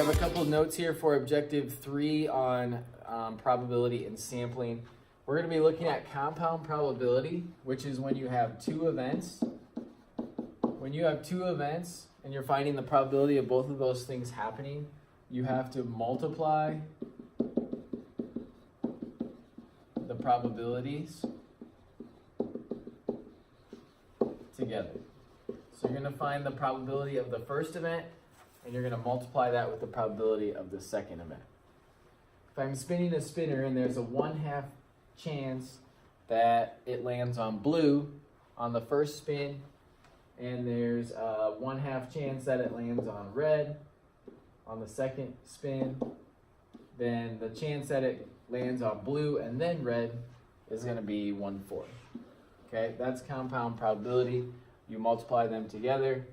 have a couple of notes here for Objective 3 on probability and sampling. We're going to be looking at compound probability, which is when you have two events. When you have two events and you're finding the probability of both of those things happening, you have to multiply the probabilities together. So you're going to find the probability of the first event, and you're going to multiply that with the probability of the second event. If I'm spinning a spinner and there's a 1/2 chance that it lands on blue on the first spin, and there's a 1/2 chance that it lands on red on the second spin, then the chance that it lands on blue and then red is going to be 1/4. Okay, that's compound probability. You multiply them together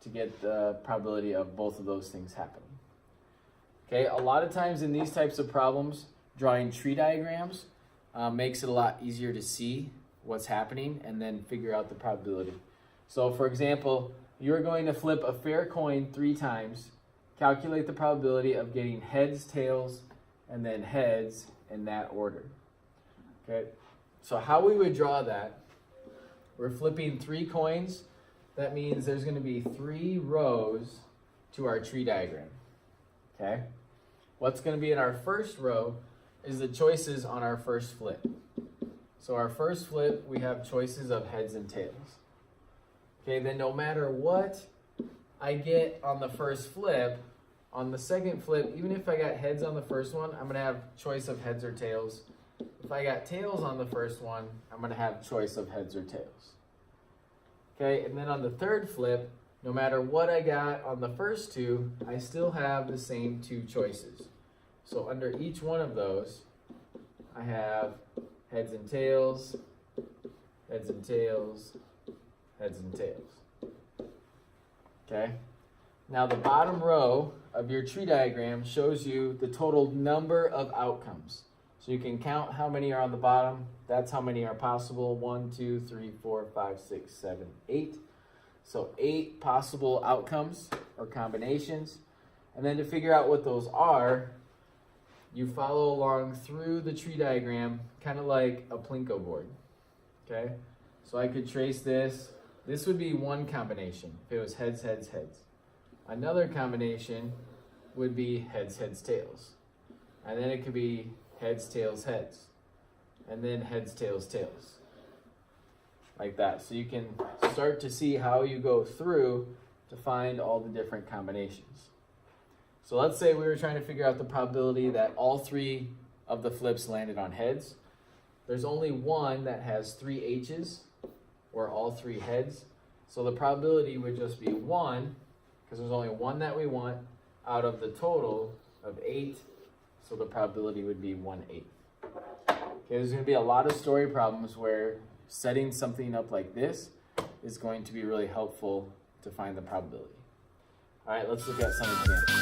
to get the probability of both of those things happening. Okay, a lot of times in these types of problems, drawing tree diagrams makes it a lot easier to see what's happening and then figure out the probability. So for example, you're going to flip a fair coin 3 times, calculate the probability of getting heads, tails, and then heads in that order. Okay, so how we would draw that, we're flipping 3 coins. That means there's going to be 3 rows to our tree diagram. Okay, what's going to be in our first row is the choices on our first flip. So our first flip, we have choices of heads and tails. Okay, then no matter what I get on the first flip, on the second flip, even if I got heads on the first one, I'm going to have choice of heads or tails. If I got tails on the first one, I'm going to have choice of heads or tails. Okay, and then on the third flip, no matter what I got on the first 2, I still have the same 2 choices. So under each one of those, I have heads and tails, heads and tails, heads and tails. Okay, now the bottom row of your tree diagram shows you the total number of outcomes. So you can count how many are on the bottom. That's how many are possible. 1, 2, 3, 4, 5, 6, 7, 8. So 8 possible outcomes or combinations. And then to figure out what those are, you follow along through the tree diagram, kind of like a Plinko board. Okay, so I could trace this. This would be one combination if it was heads, heads, heads. Another combination would be heads, heads, tails. And then it could be heads, tails, heads. And then heads, tails, tails. Like that. So you can start to see how you go through to find all the different combinations. So let's say we were trying to figure out the probability that all 3 of the flips landed on heads. There's only one that has 3 H's, or all 3 heads. So the probability would just be 1, because there's only one that we want, out of the total of 8. So the probability would be 1/8. Okay, there's going to be a lot of story problems where setting something up like this is going to be really helpful to find the probability. All right, let's look at some examples.